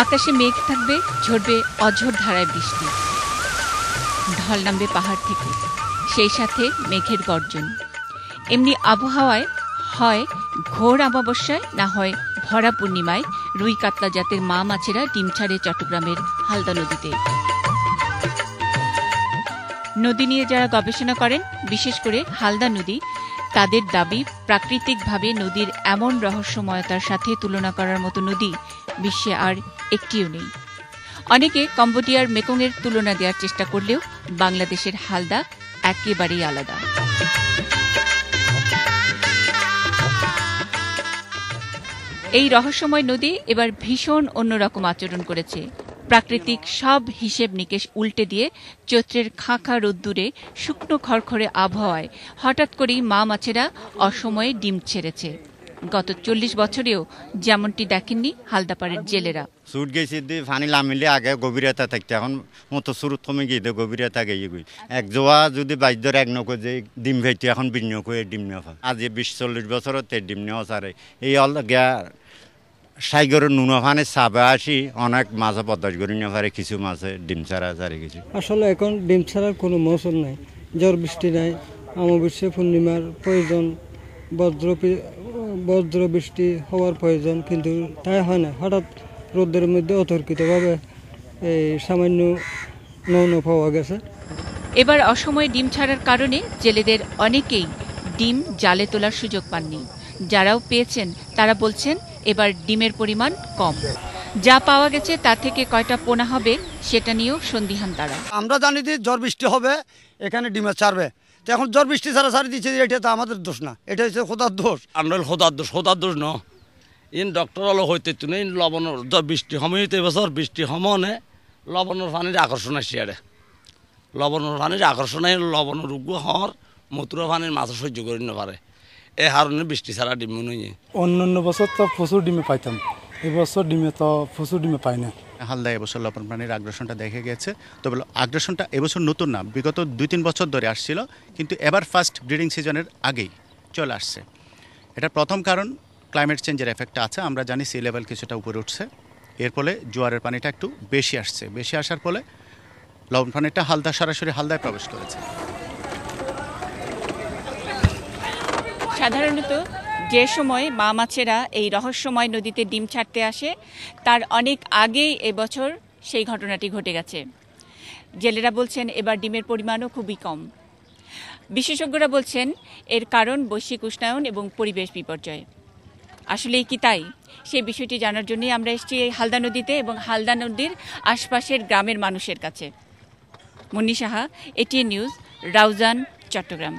আকাশে মেঘ থাকবে, ঝরবে অঝোর ধারায় বৃষ্টি, ঢল নামবে পাহাড় থেকে, সেই সাথে মেঘের গর্জন। এমনি আবহাওয়ায় হয় ঘোর অমাবস্যায়, না হয় ভরা পূর্ণিমায় রুই কাতলা জাতের মা মাছেরা ডিম ছাড়ে চট্টগ্রামের হালদা নদীতে। নদী নিয়ে যারা গবেষণা করেন, বিশেষ করে হালদা নদী, তাদের দাবি প্রাকৃতিকভাবে নদীর এমন রহস্যময়তার সাথে তুলনা করার মতো নদী বিশ্বে আর একটিও নেই। অনেকে কম্বোডিয়ার মেকংয়ের তুলনা দেওয়ার চেষ্টা করলেও বাংলাদেশের হালদা একেবারেই আলাদা। এই রহস্যময় নদী এবার ভীষণ অন্যরকম আচরণ করেছে। প্রাকৃতিক সব হিসেব নিকেশ উল্টে দিয়ে চৈত্রের খাঁখা রোদ্দুরে শুকনো খড়খড়ে আবহাওয়ায় হঠাৎ করেই মা মাছেরা অসময়ে ডিম ছেড়েছে। গত 40 বছরেও যেমনটি দেখেননি হালদাপাড়ের জেলেরা। সুট গেছি পানি লামিলে আগে গভীরতা থাকতে, এখন মতো সুরত কমে গিয়ে গভীরতা গিয়ে গই এক জোয়া যদি বাইশ ধরে এক নৌকো যে ডিম ভাইতে এখন বিনিয়োগ হয়ে ডিম নেওয়া আজ 20-40 বছরতে ডিম নেওয়া সারে এই গিয়া সাইগরের নুনো ফানে চাপে আসি অনেক মাছ পদ্মাস করে নিয়ে পারে, কিছু মাছে ডিম ছাড়া ছাড়ে কিছু। আসলে এখন ডিম ছাড়ার কোনো মৌসুম নাই, ঝড় বৃষ্টি নাই, অমাবস্যা পূর্ণিমার প্রয়োজন, বজ্র বৃষ্টি হওয়ার প্রয়োজন, কিন্তু তাই হয় না। হঠাৎ রোদের মধ্যে অতর্কিতভাবে এই সামান্য নৌন পাওয়া গেছে। এবার অসময়ে ডিম ছাড়ার কারণে জেলেদের অনেকেই ডিম জালে তোলার সুযোগ পাননি। যারাও পেয়েছেন তারা বলছেন এবার ডিমের পরিমাণ কম। যা পাওয়া গেছে তার থেকে কয়টা পোনা হবে সেটা নিয়েও সন্দিহান তারা। আমরা জানি যে ঝড় বৃষ্টি হবে, এখানে ডিমের ছাড়বে, তো এখন ঝড় বৃষ্টি ছাড়া ছাড়ি দিচ্ছে, এটা তো আমাদের দোষ না, এটা হচ্ছে খোদার দোষ। আমরা খোদার দোষ ন ইন ডক্টর হলো হইতে তুমি লবণ বৃষ্টি সময় হইতে এবছর বৃষ্টি সমনে লবণের পানির আকর্ষণ আসছে, আরে লবণের পানির আকর্ষণ লবণের রোগ হওয়ার মতুরা পানির মাছ সহ্য করে নিতে পারে, এই কারণে বৃষ্টি ছাড়া ডিম নিয়ে। অন্যান্য বছর তো প্রচুর ডিমে পাইতাম, এবছর ডিমে তো প্রচুর ডিমে পাই না। হালদা এবছর লবণ পানির আগ্রাসনটা দেখে গেছে, তবে আগ্রাসনটা এবছর নতুন না, বিগত 2-3 বছর ধরে আসছিল, কিন্তু এবার ফার্স্ট ব্রিডিং সিজনের আগেই চলে আসছে। এটা প্রথম কারণ ক্লাইমেট চেঞ্জের এফেক্ট আছে। আমরা জানি সি লেভেল কিছুটা উপরে উঠছে, এর ফলে জোয়ারের পানিটা একটু বেশি আসছে, বেশি আসার ফলে লবণ পানিটা সরাসরি হালদায় প্রবেশ করেছে। সাধারণত যে সময় মা মাছেরা এই রহস্যময় নদীতে ডিম ছাড়তে আসে তার অনেক আগেই এবছর সেই ঘটনাটি ঘটে গেছে। জেলেরা বলছেন এবার ডিমের পরিমাণও খুবই কম। বিশেষজ্ঞরা বলছেন এর কারণ বৈশ্বিক উষ্ণায়ন এবং পরিবেশ বিপর্যয়। আসলেই কি তাই? সেই বিষয়টি জানার জন্যই আমরা এসেছি এই হালদা নদীতে এবং হালদা নদীর আশপাশের গ্রামের মানুষের কাছে। Munni Saha, ATN News, Raozan, Chittagong.